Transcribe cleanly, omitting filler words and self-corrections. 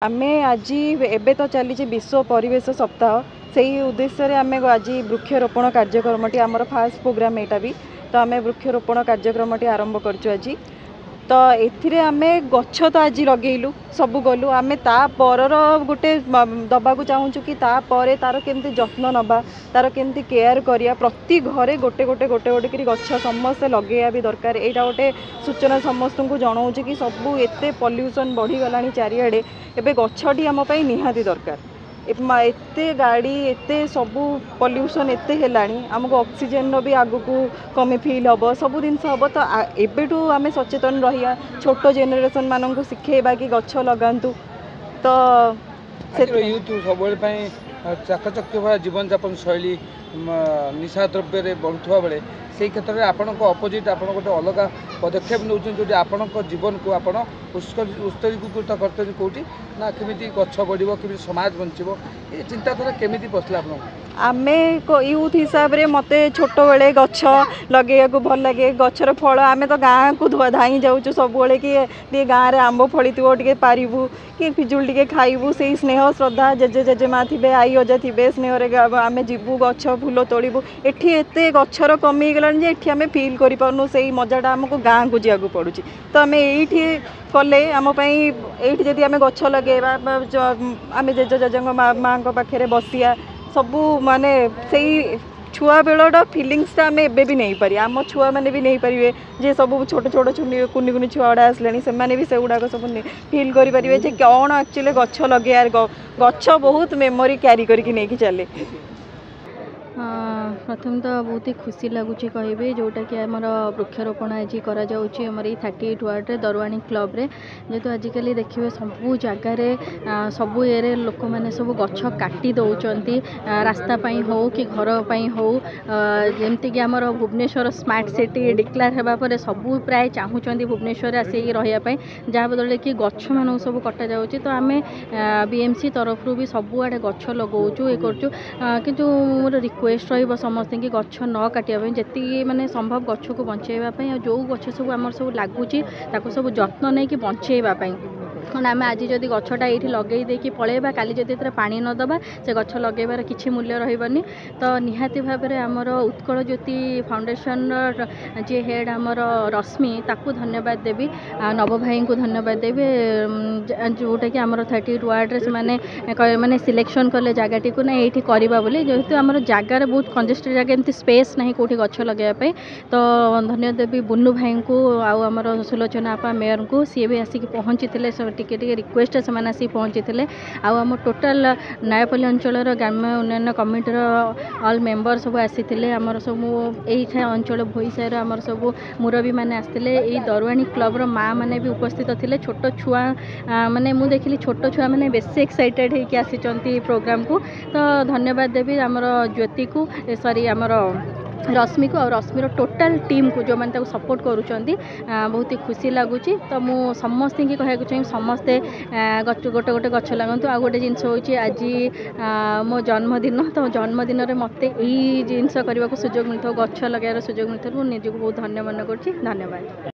आमे आज एबे तो चली विश्व परिवेश सप्ताह से ही उद्देश्य आम आज वृक्षरोपण कार्यक्रम आमर फास्ट प्रोग्राम यहाँ भी तो आम वृक्षरोपण कार्यक्रम आरंभ करचु आज तो एथिरे आमे गछ तो आज लगेलु सब गलु आमे ता परर गोटे दबाक चाहूँ कि तापर तार केमती जत्न नबा तार केमती केयर करिया प्रति घरे गोटे गोटे गोटे गोटे करी गछ समस्ते लगेया भी दरकार एटा गोटे सूचना समस्त को जनाऊँ कि सबू एते पॉल्यूशन बढ़ीगला चारिआडे एबे गछटी आम पई निहाती दरकार एते गाड़ी एते सबू पॉल्यूशन एते हेलानी आमको ऑक्सीजन भी आगु को कमी फील हम सब जिन हम तो एबेठू आम सचेतन रहा छोट जेनेरेशन मान को शिखेबा कि गछ लगातु तो यूथ सब चाकचक्य जीवन यापन शैली निशा द्रव्य बढ़ुवा बेले से क्षेत्र में आपण अपोजिट आप गोटे अलग पदक्षेप नौ जो आपण जीवन को आप उत्सर्गीकृत करते कौटी ना केमी गछ बढ़ केमी समाज बंचब ये चिंताधारा केमी पसला आमे यूथ हिसाब रे मते छोट बेले गछ लगे को भल लगे गछर फल आमे तो गाँ को धाई जाऊँ सब बेले कि गाँव में आंब फली टे पारू कि पिजुल टे खाइबू से स्नेह श्रद्धा जेजे जेजेमा थे आई अजा थे स्नेह आम जीवु गछ फूल तोड़ू एटी एत गचर कमी गलानी जे आम फिल करूँ से मजाटा आमको गाँ को जावाक पड़ू तो आम ये कले आमपाई ये जदि आम गछ लगे आम जेजे जेजे माँ पाखे बसिया सबू माने से छुआ बेलर फिलिंग्सटा आम एबे भी नहीं पारि आम छुआ मैंने भी नहीं पारे जे सब छोट छोट कुनि कुनि छुआ गुड़ा आसले से भी से गुड़ाक सब फिल करेंगे जे कौन एक्चुअली गछ लगे गछ बहुत मेमोरी क्यारी करके नहीं चले प्रथम तो बहुत ही खुशी लगुच कहे जोटा कि आमर वृक्षरोपण आज कर 38 वार्ड दरवाणी क्लब रे जेहेतु आजिकल देखिए सबू जगार सबू ये लोक मैंने सब गछ काटी दौरान रास्ता हो कि घर हो जमती कि आमर भुवनेश्वर स्मार्ट सिटी डिक्लेयर होगापर सबू प्राय चाहूँगी भुवनेश्वर आसिक रही जहाँ बदल कि गछ मान सब कटा जा तो आम बीएमसी तरफ भी सबुआड़े गछ लगाऊँ ये करूँ किंतु मोर रिक्वेस्ट रही समस्त कि गछ न काटिया जी माने संभव गछ को बचाइवाई जो गछ सब आम सब लगुच सब जत्न नहीं कि बचाइवाई कौन आम आज जदि गछटा ये लगे देकी पलैबा काली जदि पानी नदबा से गछ लगेबार किसी मूल्य रही तो निहाती भाव में आमर उत्कल ज्योति फाउंडेशन जी हेड आमर रश्मि ताकू धन्यवाद देवी नव भाई को धन्यवाद देवी जोटा कि आमर 38 वार्ड से माने सिलेक्शन कले जगटी को ना ये करवा बोली जेहेतु आमर जगार बहुत कंजेस्टेड जगह एमती स्पेस ना कौटी गछ लगे तो धन्यवाद देवी बुन्नू भाई को आमर सुलोचना आपा मेयर को सी भी आसिक पहुँची टिके रिक्वेस्ट से आसी पहुँची थे आम टोटाल नयापल्ली अंचल ग्राम्य उन्नयन कमिटीर ऑल मेंबर सब आसी आमर सब यही अंचल भोईसार आमर सब मुरबी मैंने आसते ये दरवाणी क्लब्र माँ मैंने भी उपस्थित थे छोट छुआ माने मुझे देखिली छोट छुआ मैंने बेस एक्साइटेड होकर आसी प्रोग्राम को तो धन्यवाद देवी आमर ज्योति को सॉरी आमर रश्मि को और रश्मिर टोटाल टीम को जो मैंने सपोर्ट करुँच बहुत ही खुशी लगुच तो मु समस्त की कहना चाहिए समस्ते गोटे गोटे गछ लगतु आ गोटे जिनस होची आज मो जन्मदिन तो जन्मदिन में मत यही जिनस करने को सुजोग मिलता गछ लगार सुजोग मिलता निजी बहुत धन्य मन कर धन्यवाद।